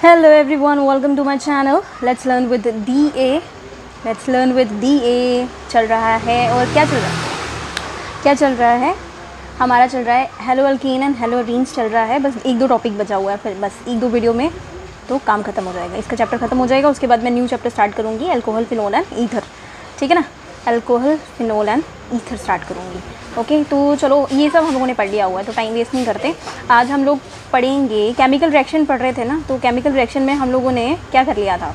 Hello everyone, welcome to my channel. Let's learn with DA. Let's learn with DA. चल रहा है और क्या चल रहा है? क्या चल रहा है? हमारा चल रहा है hello alkyne and hello reigns चल रहा है। बस एक दो टॉपिक बचा हुआ है, फिर बस एक दो वीडियो में तो काम खत्म हो जाएगा। इसका चैप्टर खत्म हो जाएगा, उसके बाद मैं न्यू चैप्टर स्टार्ट करूँगी, अल्कोहल, फिनोल एंड ईथर। ठीक है ना, alcohol, phenol and ether start करूँगी। ओके, तो चलो ये सब हम लोगों ने पढ़ लिया हुआ है, तो टाइम वेस्ट नहीं करते। आज हम लोग पढ़ेंगे केमिकल रिएक्शन पढ़ रहे थे ना, तो केमिकल रिएक्शन में हम लोगों ने क्या कर लिया था,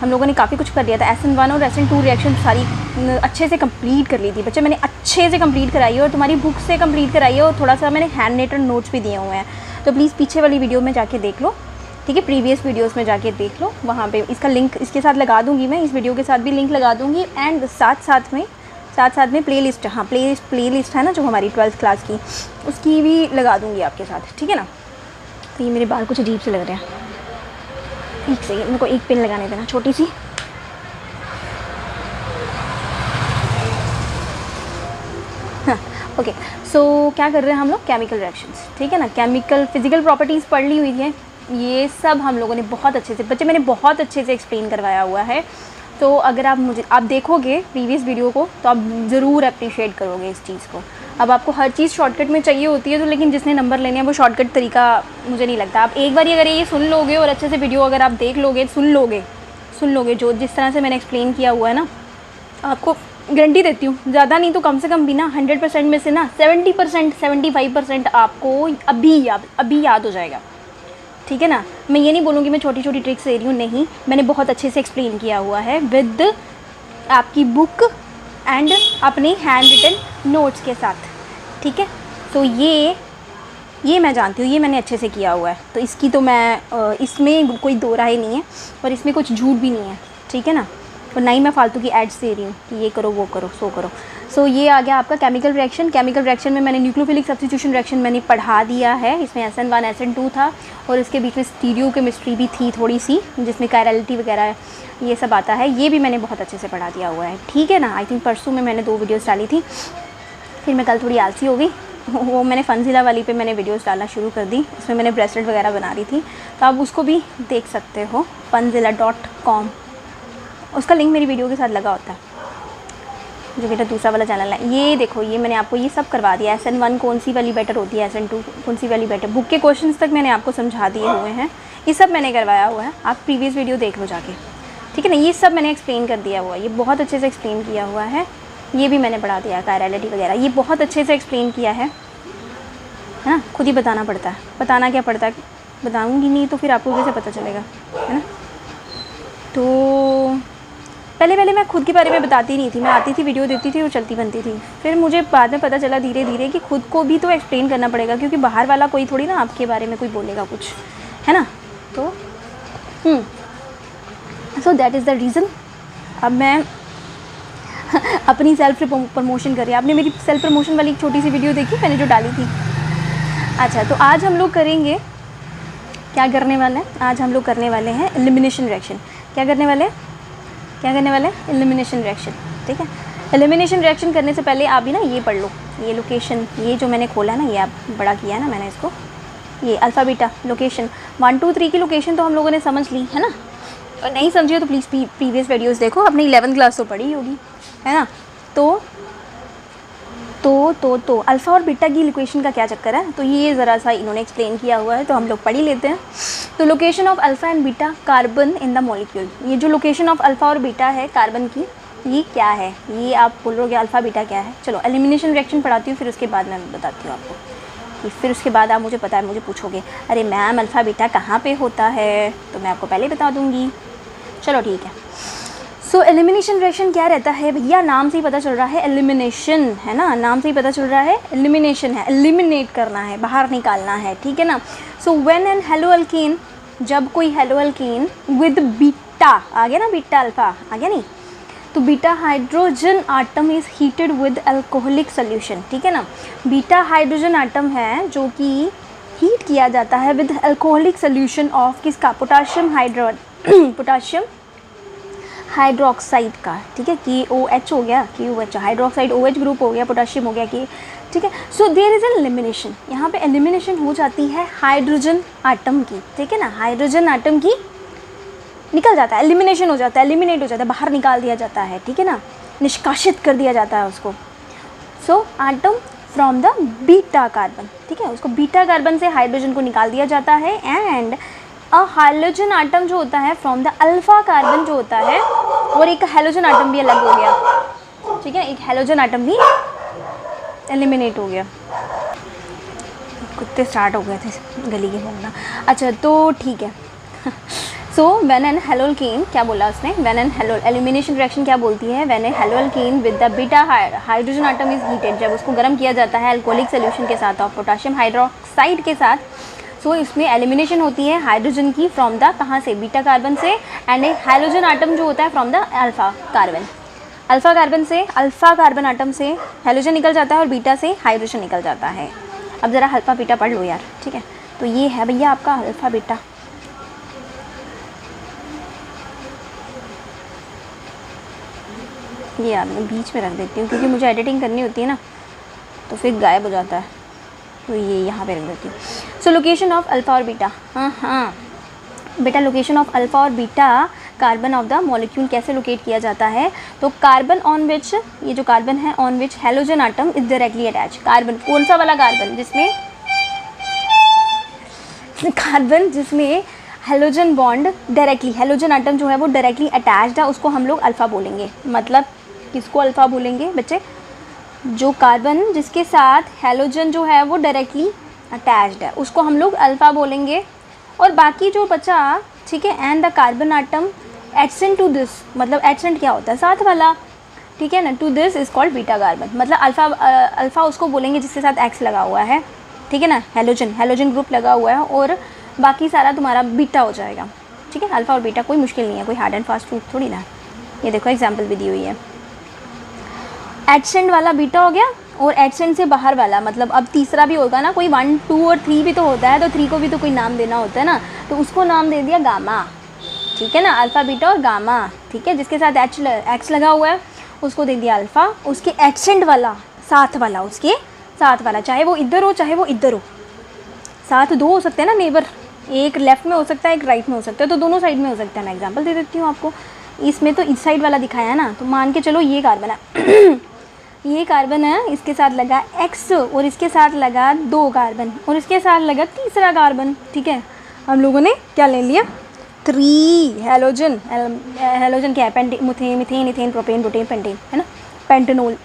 हम लोगों ने काफ़ी कुछ कर लिया था। SN1 और SN2 रिएक्शन सारी अच्छे से कंप्लीट कर ली थी बच्चे, मैंने अच्छे से कंप्लीट कराई है और तुम्हारी बुक से कंप्लीट कराई है, और थोड़ा सा मैंने हैंड रिटन नोट्स भी दिए हुए हैं, तो प्लीज़ पीछे वाली वीडियो में जाके देख लो। ठीक है, प्रीवियस वीडियोस में जाके देख लो, वहाँ पे इसका लिंक इसके साथ लगा दूँगी मैं, इस वीडियो के साथ भी लिंक लगा दूँगी। एंड साथ में प्लेलिस्ट, हाँ प्लेलिस्ट है ना जो हमारी 12th क्लास की, उसकी भी लगा दूँगी आपके साथ। ठीक है ना। तो ये मेरे बाल कुछ अजीब से लग रहे हैं, एक सेकेंड, मेरे को एक पिन लगाने देना छोटी सी। ओके, सो क्या कर रहे हैं हम लोग, केमिकल रिएक्शंस। ठीक है ना, केमिकल फिजिकल प्रॉपर्टीज़ पढ़ ली हुई है, ये सब हम लोगों ने बहुत अच्छे से, बच्चे मैंने बहुत अच्छे से एक्सप्लेन करवाया हुआ है। तो अगर आप देखोगे प्रीवियस वीडियो को तो आप ज़रूर अप्रिशिएट करोगे इस चीज़ को। अब आपको हर चीज़ शॉर्टकट में चाहिए होती है, तो लेकिन जिसने नंबर लेने हैं वो शॉर्टकट तरीका मुझे नहीं लगता। आप एक बार अगर ये सुन लोगे और अच्छे से वीडियो अगर आप देख लोगे, सुन लोगे जो जिस तरह से मैंने एक्सप्लेन किया हुआ है ना, आपको गारंटी देती हूँ, ज़्यादा नहीं तो कम से कम भी ना 100% में से ना 70% 75% आपको अभी याद हो जाएगा। ठीक है ना, मैं ये नहीं बोलूँगी मैं छोटी छोटी ट्रिक्स दे रही हूँ, नहीं, मैंने बहुत अच्छे से एक्सप्लेन किया हुआ है विद आपकी बुक एंड अपने हैंड रिटन नोट्स के साथ। ठीक है, तो ये मैं जानती हूँ, ये मैंने अच्छे से किया हुआ है, तो इसकी तो मैं इसमें कोई दो राय नहीं है और इसमें कुछ झूठ भी नहीं है। ठीक है ना, और ना ही मैं फालतू की एड्स दे रही हूँ कि ये करो वो करो सो करो। सो ये आ गया आपका केमिकल रिएक्शन। केमिकल रिएक्शन में मैंने न्यूक्लियोफिलिक सब्स्टिट्यूशन रिएक्शन मैंने पढ़ा दिया है, इसमें SN1 SN2 था और इसके बीच में स्टीरियो केमिस्ट्री भी थी थोड़ी सी, जिसमें कायरलिटी वगैरह ये सब आता है, ये भी मैंने बहुत अच्छे से पढ़ा दिया हुआ है। ठीक है ना, आई थिंक परसों में मैंने 2 वीडियोज़ डाली थी, फिर मैं कल थोड़ी आलसी हो गई, वो मैंने फनजिला वाली पे मैंने वीडियोस डालना शुरू कर दी, उसमें मैंने ब्रेसलेट वगैरह बना रही थी, तो आप उसको भी देख सकते हो, funzilla.com, उसका लिंक मेरी वीडियो के साथ लगा होता है, जो मेरा दूसरा वाला चैनल है। ये देखो, ये मैंने आपको ये सब करवा दिया, SN1 कौन सी वाली बेटर होती है, SN2 कौन सी वाली बेटर, बुक के क्वेश्चंस तक मैंने आपको समझा दिए हुए हैं, ये सब मैंने करवाया हुआ है, आप प्रीवियस वीडियो देख लो जाके। ठीक है ना, ये सब मैंने एक्सप्लेन कर दिया हुआ है, ये बहुत अच्छे से एक्सप्लेन किया हुआ है, ये भी मैंने पढ़ा दिया, कायरलिटी वगैरह ये बहुत अच्छे से एक्सप्लेन किया है ना। खुद ही बताना पड़ता है, बताना क्या पड़ता है, बताऊँगी नहीं तो फिर आपको कैसे पता चलेगा, है ना। तो पहले मैं खुद के बारे में बताती नहीं थी, मैं आती थी वीडियो देती थी और चलती बनती थी, फिर मुझे बाद में पता चला धीरे धीरे कि खुद को भी तो एक्सप्लेन करना पड़ेगा, क्योंकि बाहर वाला कोई थोड़ी ना आपके बारे में कोई बोलेगा कुछ, है ना। तो so that is the reason. अब मैं अपनी सेल्फ प्रमोशन कर रही, आपने मेरी सेल्फ प्रमोशन वाली एक छोटी सी वीडियो देखी मैंने जो डाली थी। अच्छा, तो आज हम लोग करेंगे, क्या करने वाले हैं, आज हम लोग करने वाले हैं एलिमिनेशन रिएक्शन। क्या करने वाले हैं, एलिमिनेशन रिएक्शन। ठीक है, एलिमिनेशन रिएक्शन करने से पहले आप भी ना ये पढ़ लो, ये लोकेशन, ये जो मैंने खोला है ना, ये आप बड़ा किया है ना मैंने इसको, ये अल्फ़ा बीटा लोकेशन 1 2 3 की लोकेशन तो हम लोगों ने समझ ली है ना, और नहीं समझी तो प्लीज़ प्रीवियस वीडियोस देखो, अपनी 11th क्लास तो पढ़ी होगी, है ना। तो अल्फ़ा और बीटा की लोकेशन का क्या चक्कर है, तो ये ज़रा सा इन्होंने एक्सप्लेन किया हुआ है, तो हम लोग पढ़ ही लेते हैं। तो location of alpha and beta carbon in the molecule, ये जो लोकेशन ऑफ अल्फ़ा और बीटा है कार्बन की, ये क्या है, ये आप बोलोगे अल्फ़ा बीटा क्या है। चलो एलिमिनेशन रिएक्शन पढ़ाती हूँ, फिर उसके बाद मैं बताती हूँ आपको, कि फिर उसके बाद आप मुझे पता है, मुझे पूछोगे अरे मैम अल्फ़ा बीटा कहाँ पे होता है, तो मैं आपको पहले बता दूँगी। चलो ठीक है। सो एलिमिनेशन रिएक्शन क्या रहता है भैया, नाम से ही पता चल रहा है, एलिमिनेशन है ना, नाम से ही पता चल रहा है, एलिमिनेशन है, एलिमिनेट करना है, बाहर निकालना है। ठीक है ना। So when an haloalkane, जब कोई हेलो अल्कीन विद बीटा, आ गया ना, बीटा अल्फ़ा आ गया नहीं, तो beta hydrogen atom is heated with alcoholic solution. ठीक है ना, बीटा हाइड्रोजन आटम है जो कि हीट किया जाता है विद अल्कोहलिक सोल्यूशन ऑफ किसका, पोटाशियम हाइड्रोक्साइड का। ठीक है, KOH हो गया, KOH हाइड्रोक्साइड, OH ग्रुप हो गया, पोटाशियम हो गया, ठीक है। सो देयर इज़ एलिमिनेशन, यहाँ पे एलिमिनेशन हो जाती है हाइड्रोजन आटम की, ठीक है ना, हाइड्रोजन आटम की निकल जाता है, एलिमिनेशन हो जाता है, एलिमिनेट हो जाता है, बाहर निकाल दिया जाता है, ठीक है ना, निष्कासित कर दिया जाता है उसको। So atom from the beta carbon, ठीक है, उसको बीटा कार्बन से हाइड्रोजन को निकाल दिया जाता है। एंड अ हाइड्रोजन आटम जो होता है फ्रॉम द अल्फा कार्बन जो होता है, और एक हेलोजन आटम भी अलग हो गया, ठीक है, एक हेलोजन आटम भी एलिमिनेट हो गया। कुत्ते स्टार्ट हो गए थे गली के भोगना। अच्छा तो ठीक है। सो व्हेन एन हेलोल्केन, क्या बोला उसने, व्हेन एन हेलोल, एलिमिनेशन रिएक्शन क्या बोलती है, when a haloalkane with the beta hydrogen atom is heated, जब उसको गर्म किया जाता है अल्कोहलिक सोल्यूशन के साथ और पोटाशियम हाइड्रोक्साइड के साथ, सो इसमें एलिमिनेशन होती है हाइड्रोजन की फ्रॉम द, कहाँ से, बीटा कार्बन से, एंड ए हाइड्रोजन आटम जो होता है from the alpha carbon, alpha carbon से, अल्फा कार्बन आटम से हाइड्रोजन निकल जाता है और बीटा से हाइड्रोजन निकल जाता है। अब ज़रा अल्फा बीटा पढ़ लो यार, ठीक है। तो ये है भैया आपका अल्फा बीटा। ये यार मैं बीच में रख देती हूँ क्योंकि मुझे एडिटिंग करनी होती है ना, तो फिर गायब हो जाता है, तो ये यहाँ पे रख देती हूँ। सो लोकेशन ऑफ अल्फ़ा और बीटा, हाँ बेटा, लोकेशन ऑफ अल्फ़ा और beta carbon of the molecule कैसे लोकेट किया जाता है, तो कार्बन ऑन विच, ये जो कार्बन है on which halogen atom is directly attach, carbon कौन सा वाला कार्बन, जिसमें कार्बन जिसमें halogen bond directly, halogen atom जो है वो डायरेक्टली अटैच्ड है, उसको हम लोग अल्फ़ा बोलेंगे। मतलब किसको अल्फ़ा बोलेंगे बच्चे, जो कार्बन जिसके साथ हेलोजन जो है वो डायरेक्टली अटैच्ड है उसको हम लोग अल्फ़ा बोलेंगे। और बाकी जो बचा, ठीक है, and the carbon atom adjacent to this, मतलब एडसेंट क्या होता है, साथ वाला, ठीक है ना, to this is called beta carbon, मतलब अल्फ़ा उसको बोलेंगे जिसके साथ एक्स लगा हुआ है, ठीक है ना, हेलोजन ग्रुप लगा हुआ है, और बाकी सारा तुम्हारा बीटा हो जाएगा, ठीक है। अल्फ़ा और बीटा कोई मुश्किल नहीं है, कोई हार्ड एंड फास्ट ट्रूथ थोड़ी ना। ये देखो एग्जाम्पल भी दी हुई है, एडसेंट वाला बीटा हो गया और एडसेंट से बाहर वाला, मतलब अब तीसरा भी होगा ना, कोई 1, 2 और 3 भी तो होता है, तो 3 को भी तो कोई नाम देना होता है ना, तो उसको नाम दे दिया गामा, ठीक है ना, अल्फ़ा बीटा और गामा, ठीक है। जिसके साथ एक्स लगा हुआ है उसको दे दिया अल्फ़ा, उसके एडसेंट वाला, साथ वाला, उसके साथ वाला, चाहे वो इधर हो चाहे वो इधर हो, साथ दो हो सकते हैं ना नेबर, एक लेफ्ट में हो सकता है एक राइट में हो सकता है, तो दोनों साइड में हो सकता है। मैं एग्जांपल दे देती हूँ आपको, इसमें तो इस साइड वाला दिखाया है ना, तो मान के चलो ये कार्बन है ये कार्बन है, इसके साथ लगा एक्स और इसके साथ लगा 2 कार्बन और इसके साथ लगा तीसरा कार्बन, ठीक है। हम लोगों ने क्या ले लिया, 3 हेलोजन, हेलोजन क्या है, methane, ethane, propane, butane, pentane, है ना, पेंटेनोल,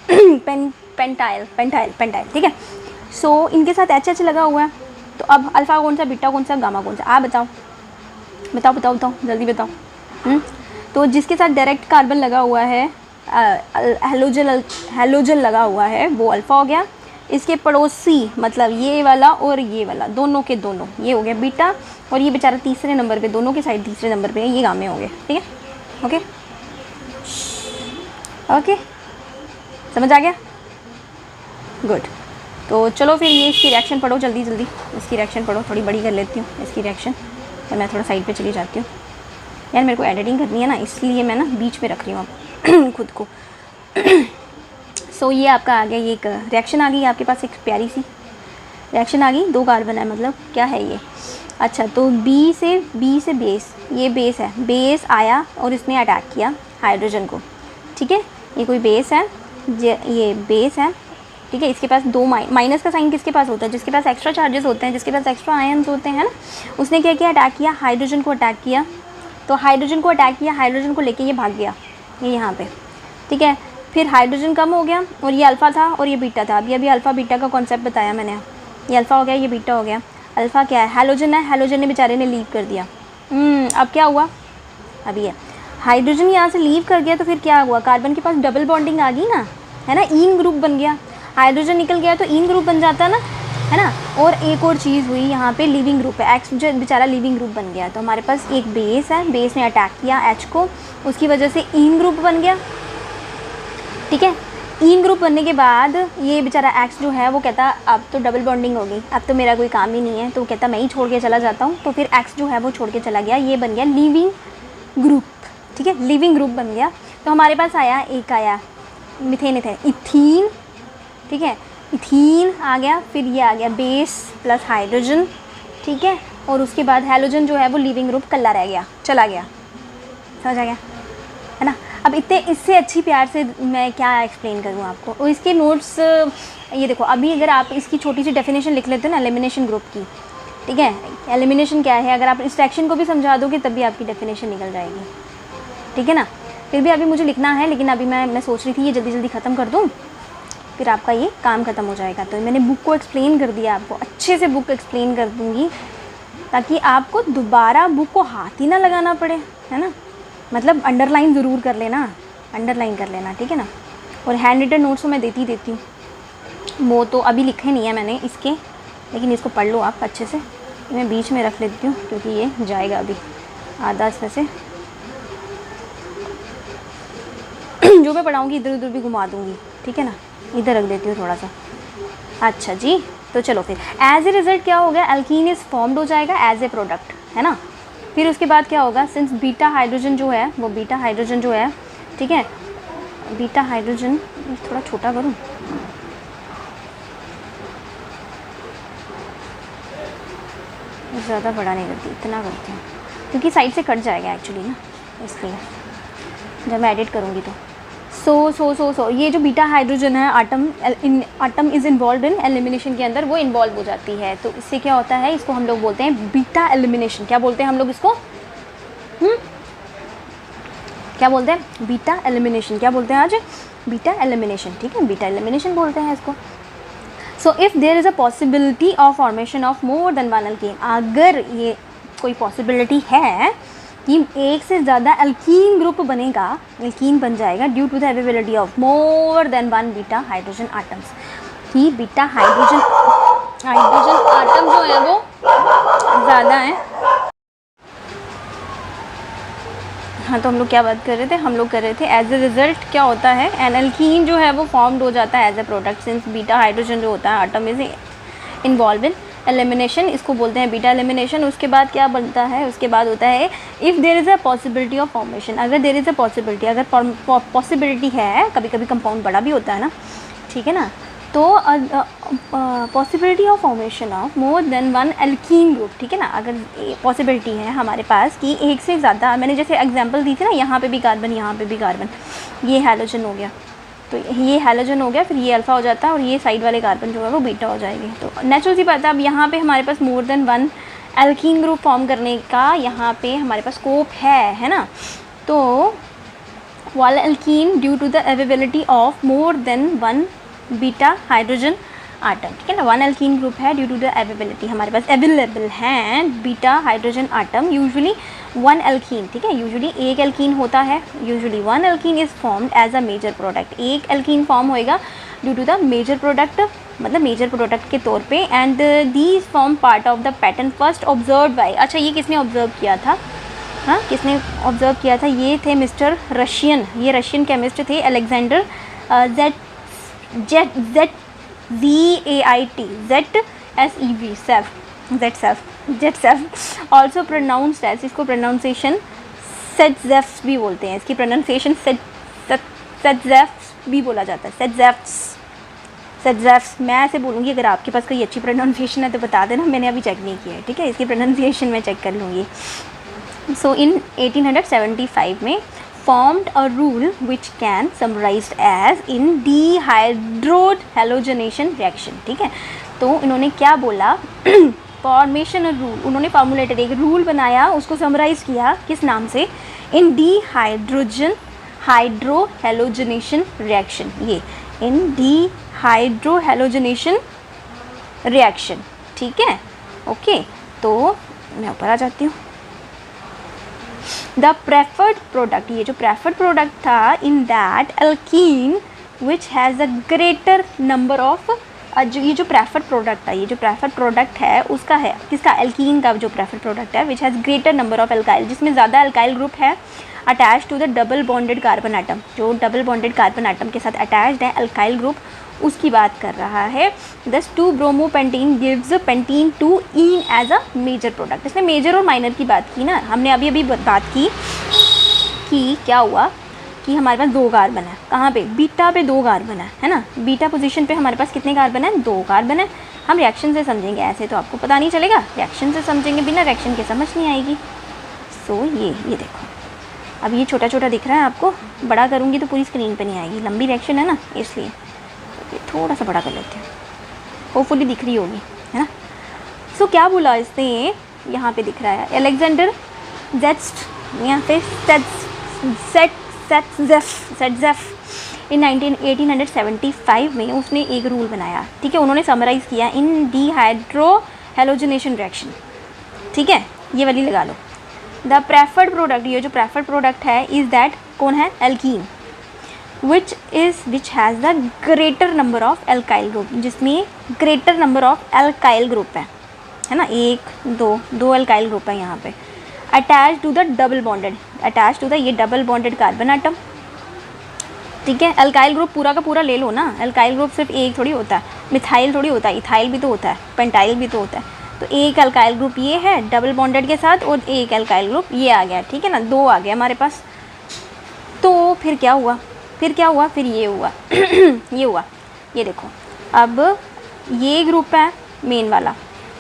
पेंटाइल, ठीक है। सो इनके साथ एच लगा हुआ है, तो अब अल्फ़ा कौन सा, बीटा कौन सा, गामा कौन सा, आप बताओ जल्दी बताओ। तो जिसके साथ डायरेक्ट कार्बन लगा हुआ है, हेलोजन लगा हुआ है, वो अल्फ़ा हो गया। इसके पड़ोसी मतलब ये वाला और ये वाला, दोनों के दोनों, ये हो गया बीटा, और ये बेचारा तीसरे नंबर पे, दोनों के साइड तीसरे नंबर पे ये गामे हो गए, ठीक है। ओके समझ आ गया, गुड। तो चलो फिर ये इसकी रिएक्शन पढ़ो जल्दी, इसकी रिएक्शन पढ़ो, थोड़ी बड़ी कर लेती हूँ इसकी रिएक्शन, और मैं थोड़ा साइड पे चली जाती हूँ यार, मेरे को एडिटिंग करनी है ना, इसलिए मैं ना बीच में रख रही हूँ अब खुद को। सो ये आपका आ गया, ये एक रिएक्शन आ गई आपके पास, एक प्यारी सी रिएक्शन आ गई, 2 कार्बन है, मतलब क्या है ये। अच्छा तो बी से बेस, ये बेस है, बेस आया और इसने अटैक किया हाइड्रोजन को, ठीक है। ये कोई बेस है, ये बेस है, ठीक है। इसके पास 2 माइनस का साइन किसके पास होता है, जिसके पास एक्स्ट्रा चार्जेस होते हैं, जिसके पास एक्स्ट्रा आयन्स होते हैं ना, उसने क्या किया, अटैक किया, हाइड्रोजन को अटैक किया। तो हाइड्रोजन को अटैक किया, हाइड्रोजन को लेके ये भाग गया, ये यहाँ पे, ठीक है। फिर हाइड्रोजन कम हो गया और ये अल्फ़ा था और ये बीटा था। अभी अल्फ़ा बीटा का कॉन्सेप्ट बताया मैंने, ये अल्फ़ा हो गया, ये बीटा हो गया। अल्फ़ा क्या है, हेलोजन है, हेलोजन ने बेचारे ने लीव कर दिया। अब क्या हुआ, अभी ये हाइड्रोजन यहाँ से लीव कर गया, तो फिर क्या हुआ, कार्बन के पास डबल बॉन्डिंग आ गई ना, है ना, ईन ग्रुप बन गया। हाइड्रोजन निकल गया तो ईन ग्रुप बन जाता ना, है ना। और एक और चीज़ हुई यहाँ पे, लिविंग ग्रुप है, एक्स जो बेचारा लिविंग ग्रुप बन गया। तो हमारे पास एक बेस है, बेस ने अटैक किया एच को, उसकी वजह से ईन ग्रुप बन गया, ठीक है। ईन ग्रुप बनने के बाद ये बेचारा एक्स जो है वो कहता अब तो डबल बॉन्डिंग हो गई, अब तो मेरा कोई काम ही नहीं है, तो कहता मैं ही छोड़ के चला जाता हूँ। तो फिर एक्स जो है वो छोड़ के चला गया, ये बन गया लिविंग ग्रुप, ठीक है, लिविंग ग्रुप बन गया। तो हमारे पास आया, एक आया मीथेन, इथीन, ठीक है। इथीन आ गया, फिर ये आ गया बेस प्लस हाइड्रोजन, ठीक है, और उसके बाद हैलोजन जो है वो लीविंग ग्रुप कल्ला रह गया, चला गया, समझ आ गया है ना। अब इतने इससे अच्छी प्यार से मैं क्या एक्सप्लेन करूँ आपको, और इसके नोट्स ये देखो। अभी अगर आप इसकी छोटी सी डेफिनेशन लिख लेते हो ना एलिमिनेशन ग्रुप की, ठीक है, एलिमिनेशन क्या है, अगर आप इस रिएक्शन को भी समझा दोगे तब भी आपकी डेफिनेशन निकल जाएगी, ठीक है ना। फिर भी अभी मुझे लिखना है, लेकिन अभी मैं सोच रही थी ये जल्दी जल्दी ख़त्म कर दूँ, फिर आपका ये काम ख़त्म हो जाएगा। तो मैंने बुक को एक्सप्लेन कर दिया, आपको अच्छे से बुक एक्सप्लेन कर दूँगी ताकि आपको दोबारा बुक को हाथ ही ना लगाना पड़े, है ना। मतलब अंडरलाइन ज़रूर कर लेना, अंडरलाइन कर लेना, ठीक है ना। और हैंड रिटन नोट्स तो मैं देती हूँ, वो तो अभी लिखे नहीं है मैंने इसके, लेकिन इसको पढ़ लो आप अच्छे से। मैं बीच में रख लेती हूँ क्योंकि ये जाएगा अभी आधा इसमें से जो मैं पढ़ाऊँगी इधर उधर भी घुमा दूँगी, ठीक है ना। इधर रख देती हूँ थोड़ा सा। अच्छा जी, तो चलो फिर एज ए रिज़ल्ट क्या हो गया, एल्कीन इज़ फॉर्म्ड हो जाएगा एज ए प्रोडक्ट, है ना। फिर उसके बाद क्या होगा, सिंस बीटा हाइड्रोजन जो है वो बीटा हाइड्रोजन जो है, ठीक है, बीटा हाइड्रोजन थोड़ा छोटा करूँ, ज़्यादा बड़ा नहीं करती, इतना करती हूँ क्योंकि साइड से कट जाएगा एक्चुअली ना, इसलिए जब मैं एडिट करूँगी तो। सो ये जो बीटा हाइड्रोजन है atom is involve in elimination के अंदर, वो इन्वॉल्व हो जाती है। तो इससे क्या होता है, इसको हम लोग बोलते हैं बीटा एलिमिनेशन। क्या बोलते हैं हम लोग इसको, क्या बोलते हैं, बीटा एलिमिनेशन। क्या बोलते हैं आज, बीटा एलिमिनेशन, ठीक है, बीटा एलिमिनेशन बोलते हैं इसको। So if there is a possibility of formation of more than one alkene, अगर ये कोई पॉसिबिलिटी है कि एक से ज़्यादा एल्कीन ग्रुप बनेगा, एल्कीन बन जाएगा due to the availability of more than one beta hydrogen atoms, कि बीटा हाइड्रोजन आटम जो है वो ज़्यादा है। हाँ, तो हम लोग क्या बात कर रहे थे, हम लोग कर रहे थे एज ए रिज़ल्ट क्या होता है, एन एल्कीन जो है वो फॉर्म्ड हो जाता है as a product since beta hydrogen जो होता है atom is involve in elimination, इसको बोलते हैं बीटा एलिमिनेशन। उसके बाद क्या बनता है, उसके बाद होता है if there is a possibility of formation, अगर देयर इज़ अ पॉसिबिलिटी, अगर पॉसिबिलिटी है, कभी कभी कंपाउंड बड़ा भी होता है ना, ठीक है ना, तो possibility of formation of more than one alkene group, ठीक है ना। अगर पॉसिबिलिटी है हमारे पास कि एक से ज़्यादा, मैंने जैसे एग्जांपल दी थी ना, यहाँ पे भी कार्बन, यहाँ पे भी कार्बन, ये हैलोजन हो गया, तो ये हैलोजन हो गया, फिर ये अल्फ़ा हो जाता है और ये साइड वाले कार्बन जो है वो बीटा हो जाएंगे। तो नेचुरल सी बात है, अब यहाँ पे हमारे पास more than one alkene group form करने का यहाँ पे हमारे पास स्कोप है ना। तो वाला alkene due to the availability of more than one beta hydrogen atom, ठीक है ना, वन एल्कीन ग्रुप है ड्यू टू द अवेलेबिलिटी, हमारे पास अवेलेबल हैं beta hydrogen atom, usually one alkene, ठीक है, यूजुअली एक एल्कीन होता है, usually one alkene is formed as a major product, एक एल्कीन फॉर्म होएगा due to the major product, मतलब मेजर प्रोडक्ट के तौर पे, and these form part of the pattern first observe by, अच्छा ये किसने ऑब्जर्व किया था, हाँ किसने ऑब्जर्व किया था, ये थे मिस्टर रशियन, ये रशियन केमिस्ट थे अलेक्जेंडर जेटसेफ ऑल्सो प्रोनाउंस्ड एज, इसको प्रोनाउंसिएशन सेटजेफ भी बोलते हैं, इसकी प्रोनाउंसिएशन सेटजेफ भी बोला जाता है, सेटजेफ। मैं ऐसे बोलूँगी, अगर आपके पास कोई अच्छी प्रोनाउंसिएशन है तो बता देना, मैंने अभी चेक नहीं किया है, ठीक है, इसकी प्रोनाउंसिएशन मैं चेक कर लूँगी। सो इन 1875 में formed a rule which can summarized as in dehydrohalogenation reaction, ठीक है। तो इन्होंने क्या बोला, फॉर्मेशन रूल, उन्होंने फॉर्मुलेटेड एक रूल बनाया, उसको समराइज किया किस नाम से, इन हाइड्रोहेलोजनेशन रिएक्शन, ये इन डीहाइड्रोहेलोजनेशन रिएक्शन, ठीक है, ओके। तो मैं ऊपर आ जाती हूँ। द प्रेफर्ड प्रोडक्ट, ये जो प्रेफर्ड प्रोडक्ट था, in that alkene which has a greater number of, जो ये जो प्रेफर्ड प्रोडक्ट है, ये जो प्रेफर्ड प्रोडक्ट है उसका है, किसका, एल्कीन का जो प्रेफर्ड प्रोडक्ट है, which has greater number of alkyl, जिसमें ज़्यादा एल्काइल ग्रुप है, attach to the double bonded carbon atom, जो डबल बॉन्डेड कार्बन आटम के साथ अटैच्ड है एल्काइल ग्रुप, उसकी बात कर रहा है। दस 2 bromopentene gives pentene 2 in as a major product. इसमें मेजर और माइनर की बात की ना हमने, अभी बात की कि क्या हुआ कि हमारे पास 2 कार्बन है, कहाँ पे, बीटा पे 2 कार्बन है ना, बीटा पोजीशन पे हमारे पास कितने कार्बन है, 2 कार्बन है। हम रिएक्शन से समझेंगे, ऐसे तो आपको पता नहीं चलेगा, रिएक्शन से समझेंगे, बिना रिएक्शन के समझ नहीं आएगी। सो ये देखो, अब ये छोटा छोटा दिख रहा है आपको, बड़ा करूँगी तो पूरी स्क्रीन पे नहीं आएगी, लंबी रिएक्शन है ना इसलिए, तो थोड़ा सा बड़ा कर लेते हैं, होपफुली दिख रही होगी, है ना। सो क्या बोला इसने, यहाँ पे दिख रहा है अलेक्जेंडर जेस्ट, यहाँ पे सेटजेफ इन 1875 में उसने एक रूल बनाया, ठीक है। उन्होंने समराइज़ किया इन डिहाइड्रो हेलोजनेशन रिएक्शन, ठीक है, ये वाली लगा लो। द प्रेफर्ड प्रोडक्ट, ये जो प्रेफर्ड प्रोडक्ट है इज़ दैट, कौन है, alkene, which has the greater number of alkyl group, जिसमें greater number of alkyl group है ना, 1 2 एल्काइल ग्रुप है यहाँ पे, attach to the double bonded, attach to the ये डबल बॉन्डेड कार्बन आटम, ठीक है। एल्काइल ग्रुप पूरा का पूरा ले लो ना, एल्काइल ग्रुप सिर्फ एक थोड़ी होता है, मिथाइल थोड़ी होता है, इथाइल भी तो होता है, पेंटाइल भी तो होता है। तो एक एल्काइल ग्रुप ये है डबल बॉन्डेड के साथ, और एक एल्काइल ग्रुप ये आ गया, ठीक है ना, 2 आ गए हमारे पास। तो फिर क्या हुआ, फिर ये हुआ ये हुआ, ये देखो, अब ये ग्रुप है मेन वाला,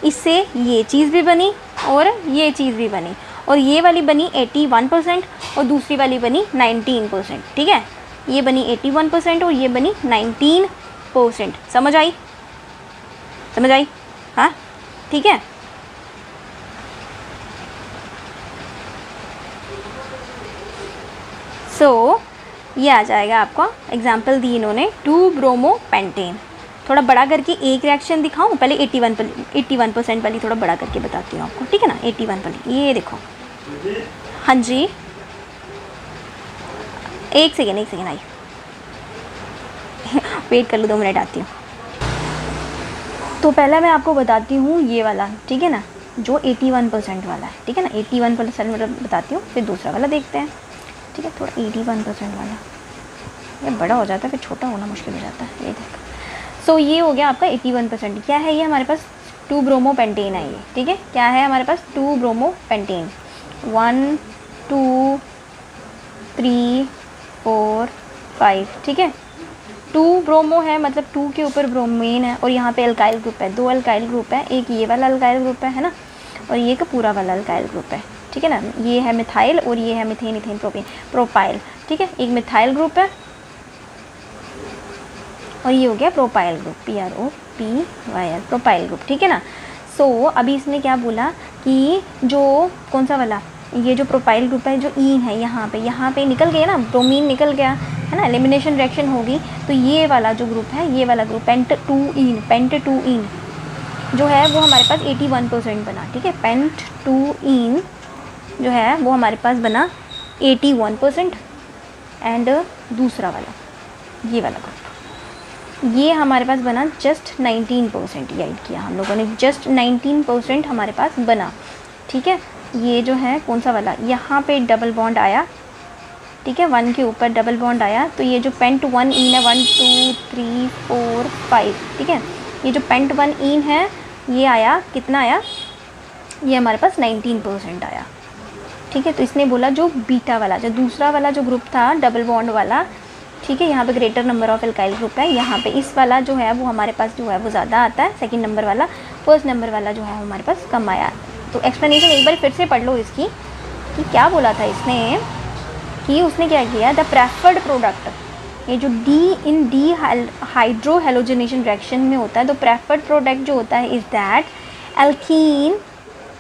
इससे ये चीज़ भी बनी और ये चीज़ भी बनी, और ये वाली बनी 81% और दूसरी वाली बनी 19%, ठीक है। ये बनी 81% और ये बनी 19%, समझ आई, हाँ, ठीक है। सो ये आ जाएगा आपका, एग्जाम्पल दी इन्होंने 2 ब्रोमो पेंटेन। थोड़ा बड़ा करके एक रिएक्शन दिखाऊं, पहले 81% वाली थोड़ा बड़ा करके बताती हूँ आपको, ठीक है ना। 81 वाली, ये देखो, हाँ जी, एक सेकेंड आई वेट कर लो, 2 मिनट आती हूँ। तो पहले मैं आपको बताती हूँ ये वाला, ठीक है ना, जो 81% वाला है, ठीक है ना, 81% बताती हूँ, फिर दूसरा वाला देखते हैं, ठीक है। थोड़ा 81% वाला, ये बड़ा हो जाता है, फिर छोटा होना मुश्किल हो जाता है, ये देखो। सो ये हो गया आपका 81%, क्या है ये हमारे पास, 2 ब्रोमो पेंटेन है ये, ठीक है। क्या है हमारे पास, 2 ब्रोमो पेंटेन, 1 2 3 4 5, ठीक है। 2 ब्रोमो है, मतलब 2 के ऊपर ब्रोमीन है, और यहाँ पे अल्काइल ग्रुप है, 2 अल्काइल ग्रुप है, एक ये वाला अल्काइल ग्रुप है ना, और ये का पूरा वाला अल्काइल ग्रुप है, ठीक है ना। ये है मिथाइल और ये है मिथेन, इथेन, प्रोपाइल, ठीक है। एक मिथाइल ग्रुप है और ये हो गया propyl group, PROPYL, propyl group, ठीक है ना। सो अभी इसने क्या बोला कि जो कौन सा वाला, ये जो प्रोपाइल ग्रुप है, जो ईन है यहाँ पे निकल गया ना, ब्रोमीन निकल गया है ना, एलिमिनेशन रिएक्शन होगी, तो ये वाला जो ग्रुप है, ये वाला ग्रुप पेंट 2 ईन जो है वो हमारे पास 81% बना, ठीक है। पेंट 2 ईन जो है वो हमारे पास बना 81%, एंड दूसरा वाला ये वाला ग्रुप, ये हमारे पास बना जस्ट 19%, याद किया हम लोगों ने, जस्ट 19% हमारे पास बना, ठीक है। ये जो है कौन सा वाला, यहाँ पे डबल बॉन्ड आया, ठीक है, 1 के ऊपर डबल बॉन्ड आया, तो ये जो पेंट 1 ईन है, 1 2 3 4 5, ठीक है, ये जो पेंट 1 ईन है ये आया, कितना आया, ये हमारे पास 19% आया, ठीक है। तो इसने बोला जो बीटा वाला, जो दूसरा वाला जो ग्रुप था डबल बॉन्ड वाला, ठीक है, यहाँ पे greater number of alkyl group है, यहाँ पे इस वाला जो है वो हमारे पास जो है वो ज़्यादा आता है, सेकंड नंबर वाला, फर्स्ट नंबर वाला जो है हमारे पास कम आया। तो एक्सप्लेनेशन एक बार फिर से पढ़ लो इसकी, कि क्या बोला था इसने, कि उसने क्या किया, द प्रेफर्ड प्रोडक्ट, ये जो डी हाइड्रो हेलोजनेशन रिएक्शन में होता है, तो प्रेफर्ड प्रोडक्ट जो होता है इज़ दैट एल्कीन,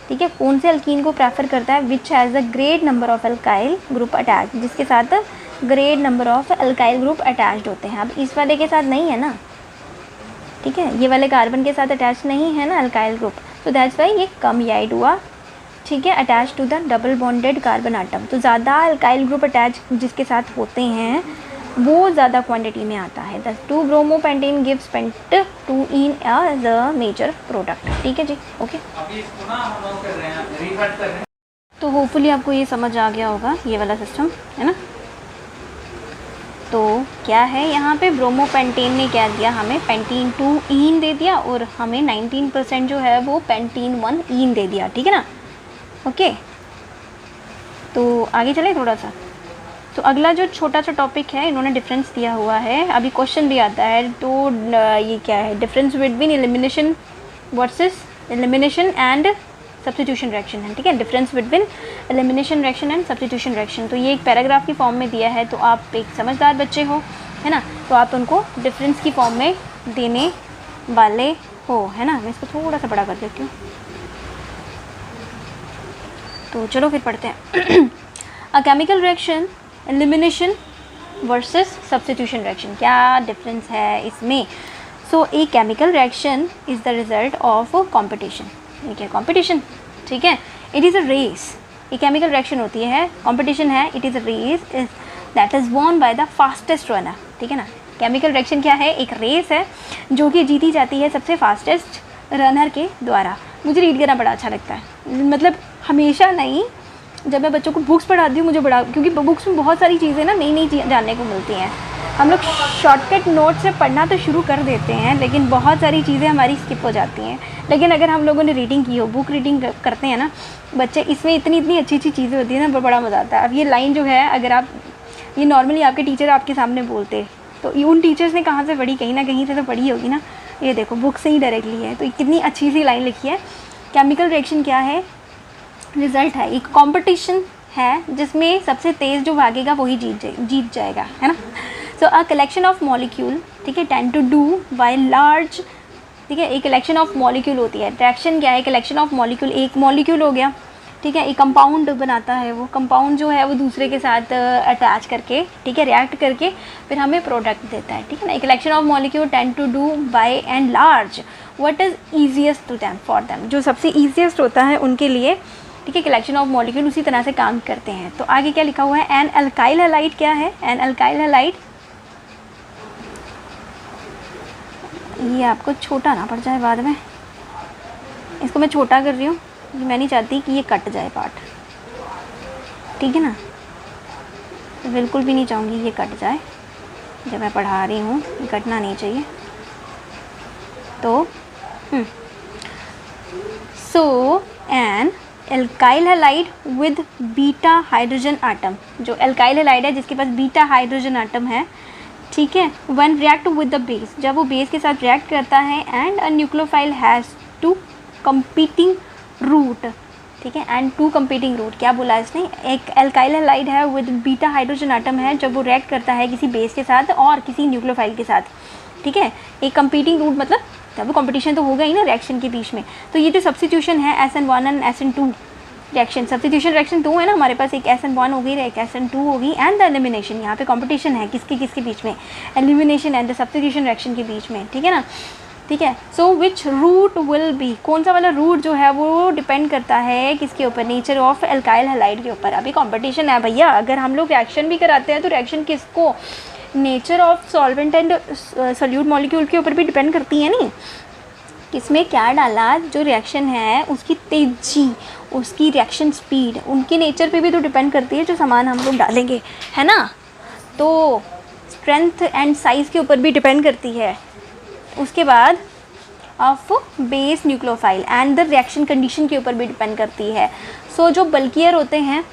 ठीक है। कौन से एल्कीन को प्रेफर करता है, which has the great number of alkyl group attach, जिसके साथ great number of alkyl group attached होते हैं। अब इस वाले के साथ नहीं है ना, ठीक है, ये वाले कार्बन के साथ अटैच नहीं है ना एल्काइल ग्रुप, तो दैट्स वाई ये कम याइड हुआ, ठीक है, attach to the double bonded carbon atom. तो ज़्यादा अल्काइल ग्रुप अटैच जिसके साथ होते हैं वो ज़्यादा क्वांटिटी में आता है। The 2 bromo pentane gives pent 2 in as a major product, ठीक है जी, ओके। अभी इसको ना हम लोग कर रहे हैं, रीकट कर रहे हैं। तो होपफुली आपको ये समझ आ गया होगा, ये वाला सिस्टम है ना। तो क्या है यहाँ पे, ब्रोमो पेंटेन ने क्या दिया हमें, पेंटीन 2 ईन दे दिया, और हमें 19% जो है वो पेंटीन 1 ईन दे दिया, ठीक है ना, ओके। तो आगे चले थोड़ा सा, तो अगला जो छोटा सा टॉपिक है, इन्होंने डिफरेंस दिया हुआ है, अभी क्वेश्चन भी आता है। तो ये क्या है, difference between elimination versus elimination and substitution reaction है, ठीक है। Difference between elimination reaction and substitution reaction, तो ये एक पैराग्राफ की फॉर्म में दिया है। तो आप एक समझदार बच्चे हो, है ना, तो आप उनको डिफरेंस की फॉर्म में देने वाले हो, है ना। मैं इसको थोड़ा सा बड़ा कर देती हूँ। तो चलो फिर पढ़ते हैं। A chemical reaction elimination versus substitution reaction, क्या डिफरेंस है इसमें। So a chemical reaction is the result of competition. ये क्या कॉम्पिटिशन, ठीक है। इट इज़ अ रेस, ये केमिकल रिएक्शन होती है, कॉम्पिटिशन है। It is a race that is won by the fastest runner, ठीक है ना। केमिकल रिएक्शन क्या है, एक रेस है जो कि जीती जाती है सबसे फास्टेस्ट रनर के द्वारा। मुझे रीड करना बड़ा अच्छा लगता है, मतलब हमेशा नहीं, जब मैं बच्चों को बुक्स पढ़ाती हूँ मुझे बड़ा, क्योंकि बुक्स में बहुत सारी चीज़ें ना नई नई जानने को मिलती हैं। हम लोग शॉर्टकट नोट से पढ़ना तो शुरू कर देते हैं, लेकिन बहुत सारी चीज़ें हमारी स्किप हो जाती हैं। लेकिन अगर हम लोगों ने रीडिंग की हो, बुक रीडिंग करते हैं ना बच्चे, इसमें इतनी इतनी अच्छी अच्छी चीज़ें होती हैं ना, बड़ा मज़ा आता है। अब ये लाइन जो है, अगर आप ये नॉर्मली आपके टीचर आपके सामने बोलते, तो उन टीचर्स ने कहाँ से पढ़ी, कहीं ना कहीं से तो पढ़ी होगी ना। ये देखो बुक से ही डायरेक्टली है, तो कितनी अच्छी सी लाइन लिखी है। केमिकल रिएक्शन क्या है, रिज़ल्ट है, एक कंपटीशन है जिसमें सबसे तेज़ जो भागेगा वही जीत जाएगा, है ना। So a collection of molecule, ठीक है, tend to do by large, ठीक है। एक कलेक्शन ऑफ मॉलिक्यूल होती है, रिएक्शन क्या है, कलेक्शन ऑफ मॉलिक्यूल, एक मॉलिक्यूल हो गया, ठीक है, एक कंपाउंड बनाता है। वो कंपाउंड जो है वो दूसरे के साथ अटैच करके, ठीक है, रिएक्ट करके फिर हमें प्रोडक्ट देता है, ठीक है ना। Collection of molecule tend to do by and large what is easiest to them for them, जो सबसे ईजिएस्ट होता है उनके लिए, ठीक है। कलेक्शन ऑफ मॉलिक्यूल उसी तरह से काम करते हैं। तो आगे क्या लिखा हुआ है, एन अल्काइल हैलाइड क्या है, एन अल्काइल हैलाइड, ये आपको छोटा ना पड़ जाए बाद में, इसको मैं छोटा कर रही हूँ, मैं नहीं चाहती कि ये कट जाए पार्ट, ठीक है ना, बिल्कुल भी नहीं चाहूँगी ये कट जाए, जब मैं पढ़ा रही हूँ ये कटना नहीं चाहिए। तो so an alkyl halide with beta hydrogen atom, जो एल्काइल हैलाइड है जिसके पास बीटा हाइड्रोजन आटम है, ठीक है, one react with the base, जब वो बेस के साथ रिएक्ट करता है, and a nucleophile has two competing route, ठीक है, एंड टू कंपीटिंग रूट, क्या बोला इसने, एक एल्काइल हैलाइड है विद बीटा हाइड्रोजन आटम है, जब वो रिएक्ट करता है किसी बेस के साथ और किसी न्यूक्लियोफाइल के साथ, ठीक है। एक कंपीटिंग रूट मतलब तब कंपटीशन तो होगा ही ना रिएक्शन के बीच में। तो ये जो सब्स्टिट्यूशन है SN1 and SN2 reaction, substitution reaction 2 है ना हमारे पास, एक SN1 होगी, एक SN2 होगी, एंड द एलिमिनेशन, यहाँ पे कंपटीशन है किसके किसके बीच में, elimination and the substitution reaction के बीच में, ठीक है ना, ठीक है। सो विच रूट विल बी, कौन सा वाला रूट जो है वो डिपेंड करता है किसके ऊपर, नेचर ऑफ एल्काइल हैलाइड के ऊपर। अभी कंपटीशन है भैया, अगर हम लोग रिएक्शन भी कराते हैं तो रिएक्शन किसको, nature of solvent and solute molecule के ऊपर भी डिपेंड करती है नहीं, किसमें क्या डाला, जो रिएक्शन है उसकी तेज़ी, उसकी रिएक्शन स्पीड, उनके नेचर पे भी तो डिपेंड करती है जो सामान हम लोग डालेंगे, है ना। तो स्ट्रेंथ एंड साइज़ के ऊपर भी डिपेंड करती है। उसके बाद of base nucleophile and the reaction condition के ऊपर भी डिपेंड करती है। सो जो बल्कियर होते हैं,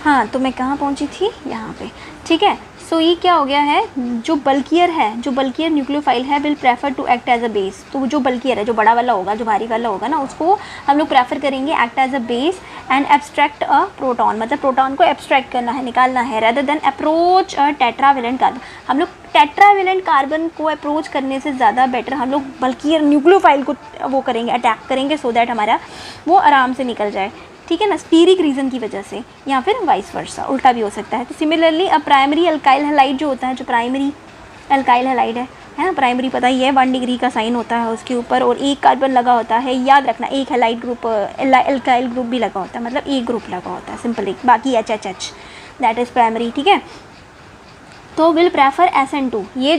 हाँ, तो मैं कहाँ पहुँची थी, यहाँ पे, ठीक है। सो ये क्या हो गया है, जो बल्कियर है, जो बल्कियर न्यूक्लियोफाइल है will prefer to act as a base, तो जो बल्कियर है, जो बड़ा वाला होगा, जो भारी वाला होगा ना, उसको हम लोग प्रेफर करेंगे act as a base and abstract a proton, मतलब प्रोटॉन को एब्स्ट्रैक्ट करना है, निकालना है, rather than approach a tetravalent carbon. हम लोग टेट्रावेलेंट कार्बन को अप्रोच करने से ज़्यादा बेटर हम लोग बल्कियर न्यूक्लियोफाइल को वो करेंगे, अटैक करेंगे, सो दैट हमारा वो आराम से निकल जाए, ठीक है ना, स्टीरिक रीज़न की वजह से, या फिर वाइस वर्सा, उल्टा भी हो सकता है। तो similarly a primary alkyl halide जो होता है, जो प्राइमरी अल्काइल हैलाइड है ना, प्राइमरी पता ही है 1 डिग्री का साइन होता है उसके ऊपर, और एक कार्बन लगा होता है, याद रखना, एक हैलाइड ग्रुप अल्काइल ग्रुप भी लगा होता है, मतलब एक ग्रुप लगा होता है सिंपल, एक, बाकी HHH, दैट इज़ प्राइमरी, ठीक है। तो विल प्रेफर SN2, ये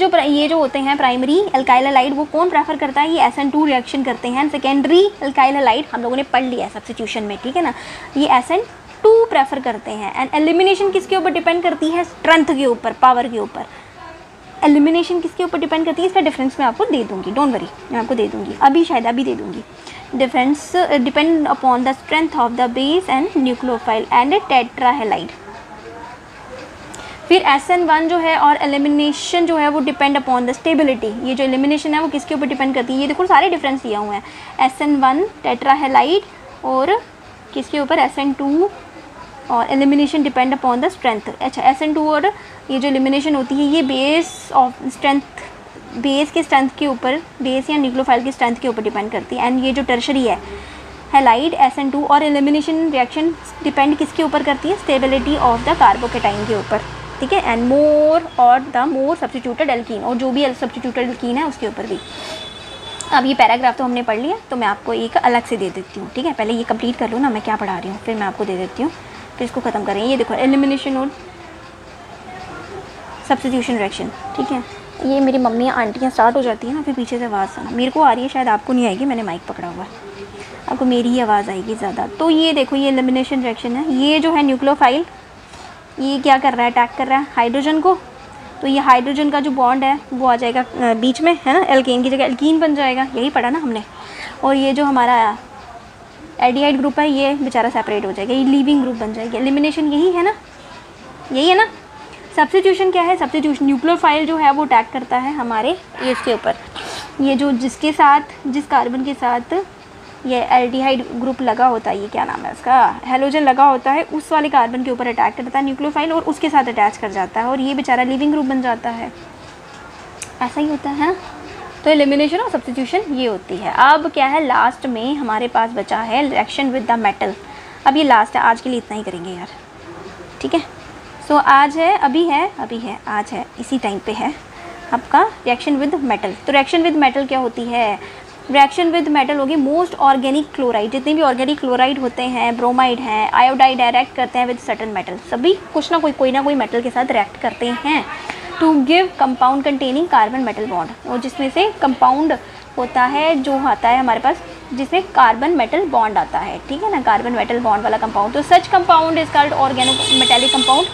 जो होते हैं प्राइमरी अल्काइल हैलाइड, वो कौन प्रेफर करता है, ये SN2 रिएक्शन करते हैं। सेकेंडरी अल्काइल हैलाइड हम लोगों ने पढ़ लिया है सब्स्टिट्यूशन में, ठीक है ना, ये SN2 प्रेफर करते हैं। एंड एलिमिनेशन किसके ऊपर डिपेंड करती है, स्ट्रेंथ के ऊपर, पावर के ऊपर, एलिमिनेशन किसके ऊपर डिपेंड करती है, इसका डिफरेंस मैं आपको दे दूँगी, डोंट वरी, मैं आपको दे दूँगी, अभी शायद अभी दे दूँगी। Difference depend upon the strength of the base and nucleophile and tetrahalide. फिर SN1 जो है और एलिमिनेशन जो है वो डिपेंड अपॉन द स्टेबिलिटी। ये जो एलिमिनेशन है वो किसके ऊपर डिपेंड करती है, ये देखो सारे डिफरेंस दिए हुए हैं, SN1 टेट्राहेलाइड और किसके ऊपर SN2, और elimination depend upon the strength. अच्छा, SN2 और ये जो एलिमिनेशन होती है ये बेस ऑफ स्ट्रेंथ, बेस के स्ट्रेंथ के ऊपर, बेस या न्यूक्लियोफाइल की स्ट्रेंथ के ऊपर डिपेंड करती है। एंड ये जो टर्शरी है हेलाइड SN2 और एलिमिनेशन रिएक्शन डिपेंड किसके ऊपर करती है, स्टेबिलिटी ऑफ द कार्बोकेटाइन के ऊपर, ठीक है। एंड मोर और द मोर सब्स्टिट्यूटेड एल्कीन, और जो भी सब्स्टिट्यूटेड एल्कीन है उसके ऊपर भी। अब ये पैराग्राफ तो हमने पढ़ लिया, तो मैं आपको एक अलग से दे देती हूँ, ठीक है। पहले ये कंप्लीट कर लो ना, मैं क्या पढ़ा रही हूँ, फिर मैं आपको दे देती हूँ, फिर इसको ख़त्म करें। ये देखो एलिमिनेशन और सब्स्टिट्यूशन रिएक्शन, ठीक है। ये मेरी मम्मियाँ आंटियाँ स्टार्ट हो जाती हैं ना, फिर पीछे से आवाज़ सुना, मेरे को आ रही है, शायद आपको नहीं आएगी, मैंने माइक पकड़ा हुआ है, आपको मेरी ही आवाज़ आएगी ज़्यादा। तो ये देखो ये एलिमिनेशन रिएक्शन है, ये जो है न्यूक्लियोफाइल ये क्या कर रहा है, अटैक कर रहा है हाइड्रोजन को, तो ये हाइड्रोजन का जो बॉन्ड है वो आ जाएगा बीच में, है ना, एल्केन की जगह एल्कीन बन जाएगा, यही पढ़ा ना हमने। और ये जो हमारा एल्डिहाइड ग्रुप है ये बेचारा सेपरेट हो जाएगा, ये लीविंग ग्रुप बन जाएगी। एलिमिनेशन यही है ना, यही है ना। सब्स्टिट्यूशन क्या है, सब्स्टिट्यूशन न्यूक्लियोफाइल जो है वो अटैक करता है हमारे ये इसके ऊपर, ये जो जिसके साथ, जिस कार्बन के साथ ये एल्डिहाइड ग्रुप लगा होता है, ये क्या नाम है इसका, हेलोजन लगा होता है, उस वाले कार्बन के ऊपर अटैक करता है न्यूक्लियोफाइल और उसके साथ अटैच कर जाता है और ये बेचारा लिविंग ग्रुप बन जाता है। ऐसा ही होता है ना। तो एलिमिनेशन और सब्स्टिट्यूशन ये होती है। अब क्या है, लास्ट में हमारे पास बचा है रिएक्शन विद द मेटल। अब ये लास्ट है, आज के लिए इतना ही करेंगे यार, ठीक है। सो आज है, अभी है, आज है, इसी टाइम पे है आपका रिएक्शन विद मेटल। तो रिएक्शन विद मेटल क्या होती है, रिएक्शन विद मेटल होगी मोस्ट ऑर्गेनिक क्लोराइड, जितने भी ऑर्गेनिक क्लोराइड होते हैं, ब्रोमाइड हैं, आयोडाइड रिएक्ट करते हैं विद सर्टेन मेटल, सभी कुछ ना कोई मेटल के साथ रिएक्ट करते हैं to give compound containing carbon metal bond, और जिसमें से कंपाउंड होता है जो आता है हमारे पास जिसमें कार्बन मेटल बॉन्ड आता है, ठीक है ना, कार्बन मेटल बॉन्ड वाला कंपाउंड। तो such compound is called organo metallic compound,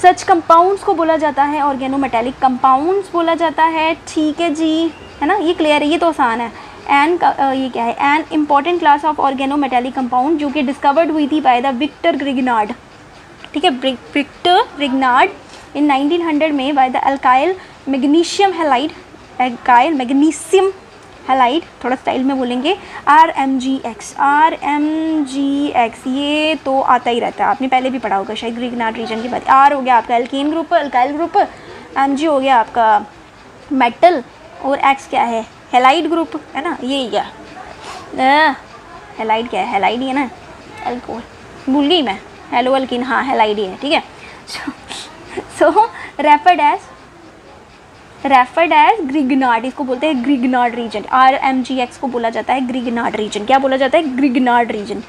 such compounds को बोला जाता है ऑर्गेनो मेटेलिक कंपाउंड्स बोला जाता है, ठीक है जी, है ना, ये क्लियर है, ये तो आसान है। एंड ये क्या है, an important class of oregano metallic compound जो कि डिस्कवर्ड हुई थी बाय द विक्टर ग्रिग्नार्ड, ठीक है, विक्टर ग्रिग्नार्ड इन 1900 में by the alkyl magnesium halide, alkyl magnesium halide, थोड़ा स्टाइल में बोलेंगे, RMGX, ये तो आता ही रहता है, आपने पहले भी पढ़ा होगा शायद ग्रिग्नार्ड रीजन की बात। R हो गया आपका alkane group, alkyl group, MG हो गया आपका मेटल, और X क्या है, हैलाइड ग्रुप, है ना, ये क्या हैलाइड क्या है, हैलाइड ही है ना, एल्कोहल भूल गई मैं, हेलो एल्किन, हाँ हैलाइड ही है, ठीक है। सो रेफर्ड एज ग्रिग्नार्ड, इसको बोलते हैं ग्रिग्नार्ड रीजन, RMGX को बोला जाता है ग्रिग्नार्ड रीजन, क्या बोला जाता है, ग्रिग्नार्ड रीजन,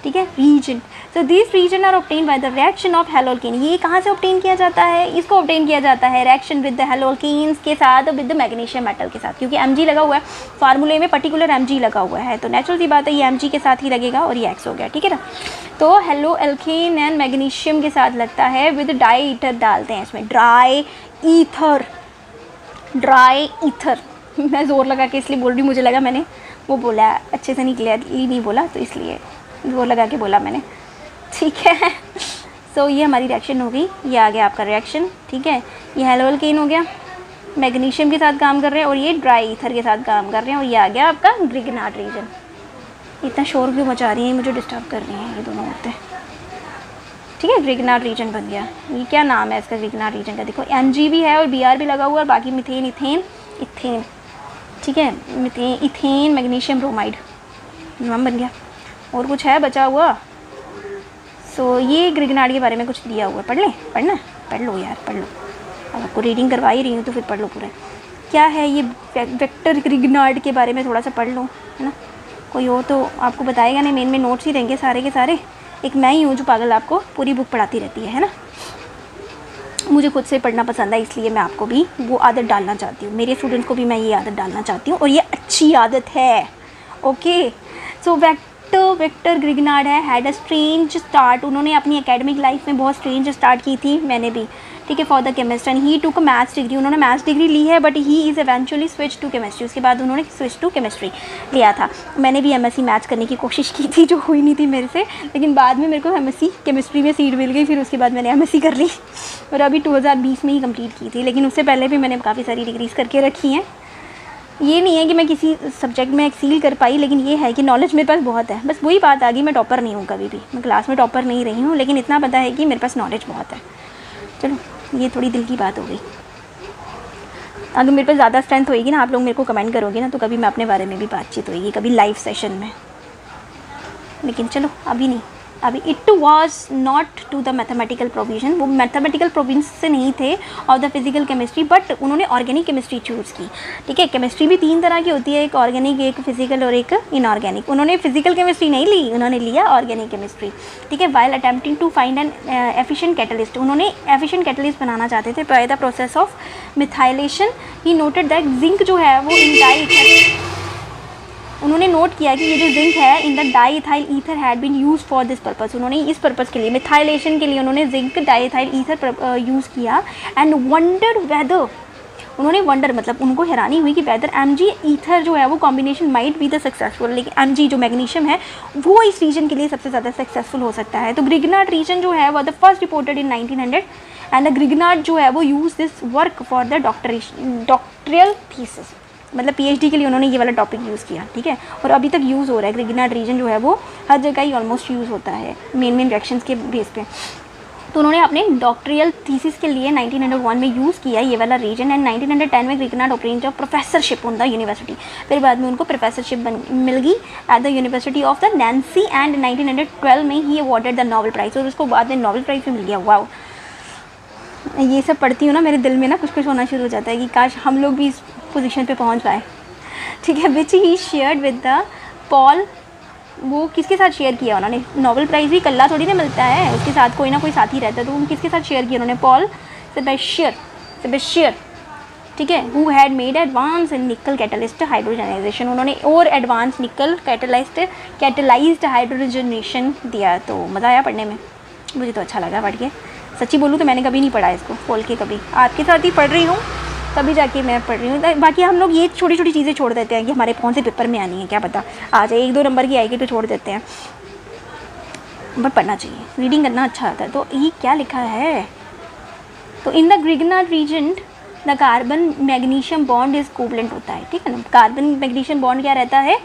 ठीक है, reagent. So this reagent are obtain by the reaction of haloalkane, ये कहाँ से ऑब्टेन किया जाता है, इसको ऑब्टेन किया जाता है रिएक्शन विद द हैलोल्केन्स के साथ, विद द मैग्नीशियम मेटल के साथ, क्योंकि Mg लगा हुआ है फार्मूले में, पर्टिकुलर Mg लगा हुआ है, तो नेचुरल सी बात है ये Mg के साथ ही लगेगा और ये X हो गया, ठीक है ना। तो हेलो एल्केन एंड मैग्नीशियम के साथ लगता है, विद डाई ईथर डालते हैं इसमें, ड्राई ईथर मैं ज़ोर लगा के इसलिए बोल रही हूँ, मुझे लगा मैंने वो बोला अच्छे से नहीं, क्लियरली नहीं बोला, तो इसलिए ज़ोर लगा के बोला मैंने, ठीक है। सो ये हमारी रिएक्शन हो गई, ये आ गया आपका रिएक्शन, ठीक है। ये हेलो एल्केन हो गया, मैग्नीशियम के साथ काम कर रहे हैं, और ये ड्राई ईथर के साथ काम कर रहे हैं, और ये आ गया आपका ग्रिग्नार्ड रीजन। इतना शोर क्यों मचा रही है, मुझे डिस्टर्ब कर रही हैं ये दोनों औरतें, ठीक है। ग्रिग्नार्ड रीजन बन गया, ये क्या नाम है इसका ग्रिग्नार्ड रीजन का, देखो Mg भी है और Br भी लगा हुआ है, और बाकी मिथेन, इथेन, ठीक है, मिथेन, इथेन, मैग्नीशियम ब्रोमाइड नाम बन गया। और कुछ है बचा हुआ, सो ये ग्रिग्नार्ड के बारे में कुछ दिया हुआ है, पढ़ लो यार, पढ़ लो, अब आपको रीडिंग करवा ही रही हूँ तो फिर पढ़ लो पूरा, क्या है ये वेक्टर ग्रिग्नार्ड के बारे में थोड़ा सा पढ़ लो, है ना, कोई और तो आपको बताएगा नहीं, मेन में नोट्स ही रहेंगे सारे के सारे, एक मैं ही हूँ जो पागल आपको पूरी बुक पढ़ाती रहती है ना। मुझे खुद से पढ़ना पसंद है, इसलिए मैं आपको भी वो आदत डालना चाहती हूँ, मेरे स्टूडेंट्स को भी मैं ये आदत डालना चाहती हूँ, और ये अच्छी आदत है, ओके। सो वेक्टर ग्रिग्नार्ड है, हैड अ स्ट्रेंज स्टार्ट, उन्होंने अपनी एकेडमिक लाइफ में बहुत स्ट्रेंज स्टार्ट की थी, मैंने भी, ठीक है, for the chemist and he took maths degree, उन्होंने मैथ्स डिग्री ली है but he is eventually switch to chemistry, उसके बाद उन्होंने स्विच टू केमिस्ट्री लिया था। मैंने भी एमएससी मैथ्स करने की कोशिश की थी जो हुई नहीं थी मेरे से, लेकिन बाद में मेरे को एमएससी केमिस्ट्री में सीट मिल गई, फिर उसके बाद मैंने एमएससी कर ली और अभी 2020 में ही कंप्लीट की थी, लेकिन उससे पहले भी मैंने काफ़ी सारी डिग्रीज़ करके रखी हैं। ये नहीं है कि मैं किसी सब्जेक्ट में एक्सील कर पाई, लेकिन ये है कि नॉलेज मेरे पास बहुत है। बस वही बात आ गई, मैं टॉपर नहीं हूँ कभी भी, मैं क्लास में टॉपर नहीं रही हूँ, लेकिन इतना पता है कि मेरे पास नॉलेज बहुत है। चलो ये थोड़ी दिल की बात हो गई। अगर मेरे पास ज़्यादा स्ट्रेंथ होएगी ना, आप लोग मेरे को कमेंट करोगे ना, तो कभी मैं अपने बारे में भी बातचीत होएगी, कभी लाइव सेशन में। लेकिन चलो अभी नहीं, अभी it was not to the mathematical provision, वो मैथमेटिकल प्रोविजन से नहीं थे of the physical chemistry, but उन्होंने ऑर्गेनिक केमिस्ट्री चूज़ की। ठीक है, केमिस्ट्री भी 3 तरह की होती है, एक ऑर्गेनिक, एक फिजिकल और एक इनऑर्गेनिक। उन्होंने फिजिकल केमिस्ट्री नहीं ली, उन्होंने लिया ऑर्गेनिक केमिस्ट्री। ठीक है, while attempting to find an efficient catalyst, उन्होंने एफिशिएंट कैटलिस्ट बनाना चाहते थे by the process of methylation. He noted that zinc जो है वो इन डाई, उन्होंने नोट किया कि ये जो जिंक है in the diethyl ether had been use for this purpose, उन्होंने इस पर्पस के लिए, मिथाइलेशन के लिए उन्होंने जिंक डाईइथाइल ईथर यूज़ किया। एंड वंडर वेदर, उन्होंने वंडर मतलब उनको हैरानी हुई कि वेदर एमजी ईथर जो है वो combination might be the successful, लेकिन एमजी जो मैग्नीशियम है वो इस रीजन के लिए सबसे ज़्यादा सक्सेसफुल हो सकता है। तो ग्रिगनार्ड रीजन जो है वो the first reported in 1900 and the Grignard जो है वो use this work for the doctoral thesis, मतलब पीएचडी के लिए उन्होंने ये वाला टॉपिक यूज़ किया। ठीक है, और अभी तक यूज़ हो रहा है। ग्रिगनार्ड रीजन जो है वो हर जगह ही ऑलमोस्ट यूज़ होता है मेन रिएक्शंस के बेस पे। तो उन्होंने अपने डॉक्टरियल थीसिस के लिए 1901 में यूज़ किया ये वाला रीजन। एंड 1910 में Grignard obtained a professorship on the university, फिर बाद में उनको प्रोफेसरशिप मिल गई at the university of the Nancy. And 1912 में ही अवॉर्डेड द नोबेल प्राइज़, और उसको बाद में नोबेल प्राइज़ भी मिल गया। वाओ, ये सब पढ़ती हूँ ना, मेरे दिल में ना कुछ कुछ होना शुरू हो जाता है कि काश हम लोग भी इस पोजीशन पे पहुँच पाए। ठीक है, विच ही शेयर्ड विद द पॉल, वो किसके साथ शेयर किया उन्होंने? नोबेल प्राइज़ भी कल्ला थोड़ी ना मिलता है, उसके साथ कोई ना कोई साथी रहता है। तो वो किसके साथ शेयर किया उन्होंने? पॉल सेबेस्टियर, ठीक है, who had made advance in निकल कैटलिस्ट हाइड्रोजनाइजेशन, उन्होंने और एडवांस निकल कैटलाइज्ड हाइड्रोजनेशन दिया। तो मज़ा आया पढ़ने में, मुझे तो अच्छा लगा पढ़ के। सच्ची बोलूँ तो मैंने कभी नहीं पढ़ा इसको खोल के, कभी आपके साथ ही पढ़ रही हूँ तभी जाके मैं पढ़ रही हूँ। बाकी हम लोग ये छोटी छोटी चीज़ें छोड़ देते हैं कि हमारे कौन से पेपर में आनी है, क्या पता आ जाए, 1-2 नंबर की आएगी तो छोड़ देते हैं। बट पढ़ना चाहिए, रीडिंग करना अच्छा आता है। तो ये क्या लिखा है? तो in the Grignard reagent the carbon magnesium bond is covalent होता है। ठीक है ना, कार्बन मैग्नीशियम बॉन्ड क्या रहता है?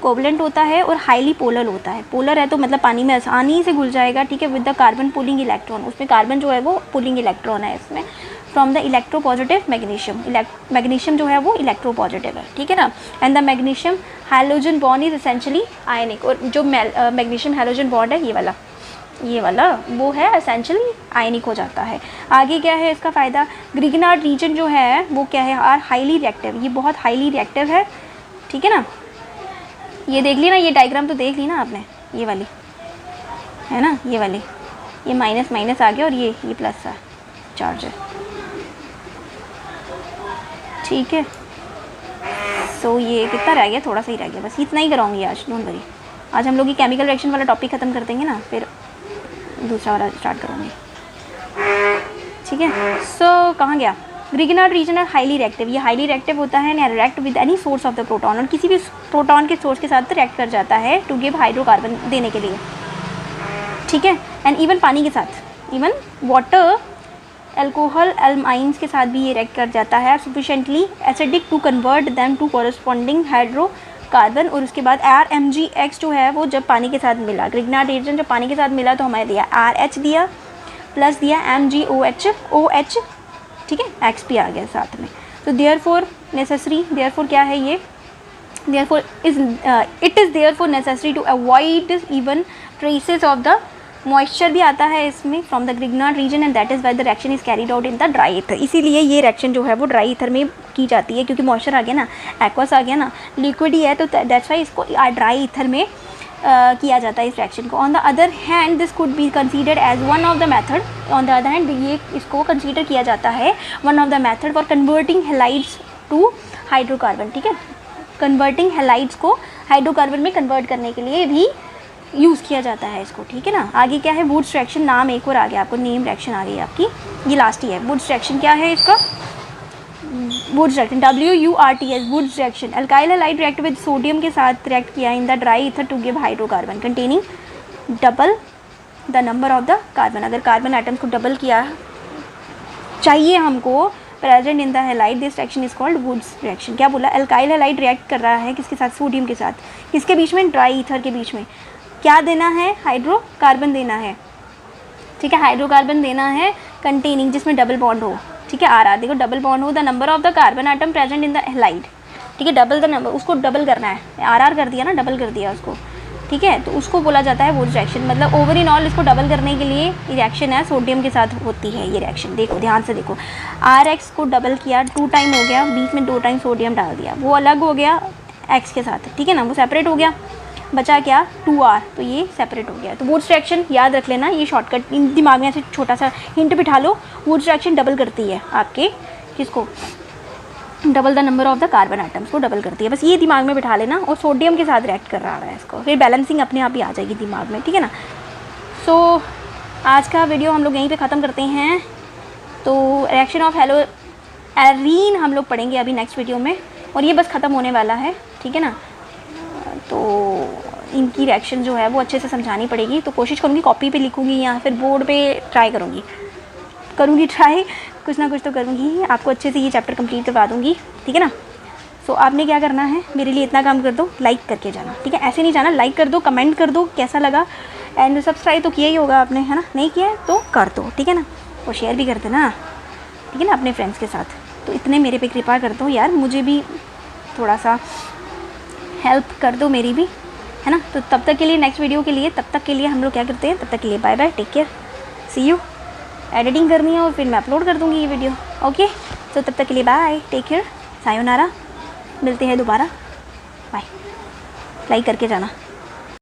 कोवलेंट होता है और हाईली पोलर होता है। पोलर है तो मतलब पानी में आसानी से घुल जाएगा। ठीक है, with the carbon pulling electron, उसमें कार्बन जो है वो पुलिंग इलेक्ट्रॉन है इसमें, from the electro positive magnesium, magnesium जो है वो इलेक्ट्रो पॉजिटिव है। ठीक है ना, and the magnesium halogen bond is essentially ionic, और जो मैग्नीशियम हैलोजन बॉन्ड है ये वाला वो है एसेंशियली आयनिक हो जाता है। आगे क्या है इसका फ़ायदा? ग्रिगनार्ड रीजन जो है वो क्या है? आर हाईली रिएक्टिव, ये बहुत हाईली रिएक्टिव है। ठीक है ना, ये देख ली ना, ये डायग्राम तो देख ली ना आपने, ये वाली है ना, ये वाली, ये माइनस माइनस आ गया और ये प्लस है, चार्ज है। ठीक है, सो ये कितना रह गया? थोड़ा सा ही रह गया, बस इतना ही कराऊंगी आज, डोंट वरी। आज हम लोग ये केमिकल रिएक्शन वाला टॉपिक ख़त्म कर देंगे ना, फिर दूसरा वाला स्टार्ट करूँगी। ठीक है, सो कहाँ गया? Grignard reagent are highly reactive, ये हाईली रिएक्टिव होता है and react with any source of the proton, और किसी भी प्रोटॉन के सोर्स के साथ रिएक्ट कर जाता है टू गिव हाइड्रोकार्बन देने के लिए। ठीक है, एंड इवन पानी के साथ, इवन वाटर, एल्कोहल, एल्माइंस के साथ भी ये रिएक्ट कर जाता है sufficiently acidic to convert them to corresponding hydrocarbon. और उसके बाद RMgX जो है वो जब पानी के साथ मिला, ग्रिगनार्ड रीजन जब पानी के साथ मिला तो हमें दिया RH दिया, प्लस दिया MgOH, ठीक है, X भी आ गया साथ में। तो देयरफॉर नेसेसरी, देयरफॉर क्या है ये? Therefore it is therefore necessary to avoid even traces of the moisture भी आता है इसमें from the Grignard reagent, and that is why the reaction is carried out in the dry ether. इसीलिए ये reaction जो है वो ड्राई ईथर में की जाती है, क्योंकि मॉइस्चर आ गया ना, एक्वस आ गया ना, लिक्विड ही है, तो दैट्स वाई इसको ड्राई ईथर में किया जाता है इस रिएक्शन को। On the other hand this could be considered as one of the method, on the other hand ये इसको कंसीडर किया जाता है one of the method for converting halides to hydrocarbon. ठीक है, कन्वर्टिंग हैलाइड्स को हाइड्रोकार्बन में कन्वर्ट करने के लिए भी यूज़ किया जाता है इसको, ठीक है ना। आगे क्या है, वुड्स रिएक्शन, नाम एक और आ गया आपको, नेम रिएक्शन आ गई आपकी, ये लास्ट ही है। वुड्स रिएक्शन क्या है इसका, Wurtz reaction WURTS, Wurtz reaction, alkyl halide react with sodium के साथ रिएक्ट किया in the dry ether to give hydrocarbon containing double the number of the carbon. अगर कार्बन एटम्स को डबल किया चाहिए हमको present in the halide, this reaction is called Wurtz reaction. क्या बोला, अल्काइल हैलाइड रिएक्ट कर रहा है किसके साथ, सोडियम के साथ, किसके बीच में, ड्राई ईथर के बीच में। क्या देना है, हाइड्रोकार्बन देना है, ठीक है, हाइड्रोकार्बन देना है कंटेनिंग, जिसमें डबल बॉन्ड हो, ठीक है, RR देखो, डबल बॉन्ड हो, the number of the carbon atom present in the halide, ठीक है, डबल द नंबर, उसको डबल करना है, RR कर दिया ना, डबल कर दिया उसको, ठीक है, तो उसको बोला जाता है वुड्स रिएक्शन। मतलब ओवर इन ऑल इसको डबल करने के लिए रिएक्शन है, सोडियम के साथ होती है ये रिएक्शन। देखो ध्यान से देखो, RX को डबल किया, 2 टाइम हो गया, बीच में 2 टाइम सोडियम डाल दिया, वो अलग हो गया X के साथ, ठीक है ना, वो सेपरेट हो गया, बचा क्या 2R, तो ये सेपरेट हो गया। तो वुड्स रिएक्शन याद रख लेना, ये शॉर्टकट दिमाग में ऐसे छोटा सा हिंट बिठा लो, वुड्स रिएक्शन डबल करती है आपके किसको, double the number of the carbon atoms को डबल करती है, बस ये दिमाग में बिठा लेना। और सोडियम के साथ रिएक्ट कर रहा है इसको, फिर बैलेंसिंग अपने आप ही आ जाएगी दिमाग में, ठीक है ना। सो आज का वीडियो हम लोग यहीं पे ख़त्म करते हैं। तो रिएक्शन ऑफ हेलो एरीन हम लोग पढ़ेंगे अभी नेक्स्ट वीडियो में, और ये बस ख़त्म होने वाला है, ठीक है ना। तो इनकी रिएक्शन जो है वो अच्छे से समझानी पड़ेगी, तो कोशिश करूँगी कॉपी पे लिखूँगी या फिर बोर्ड पे ट्राई करूँगी ट्राई, कुछ ना कुछ तो करूँगी, आपको अच्छे से ये चैप्टर कंप्लीट करवा दूँगी, ठीक है ना। सो आपने क्या करना है, मेरे लिए इतना काम कर दो, लाइक करके जाना, ठीक है, ऐसे नहीं जाना, लाइक कर दो, कमेंट कर दो कैसा लगा, एंड सब्सक्राइब तो किया ही होगा आपने, है ना, नहीं किया है तो कर दो, ठीक है ना, और शेयर भी कर देना, ठीक है ना, अपने फ्रेंड्स के साथ। तो इतने मेरे पे कृपा कर दो यार, मुझे भी थोड़ा सा हेल्प कर दो मेरी भी, है ना। तो तब तक के लिए, नेक्स्ट वीडियो के लिए, तब तक के लिए हम लोग क्या करते हैं, तब तक के लिए bye bye, take care, see you. Editing करनी है और फिर मैं अपलोड कर दूँगी ये वीडियो, ओके। तो तब तक के लिए बाय, टेक केयर, सायोनारा, मिलते हैं दोबारा, बाय। लाइक करके जाना।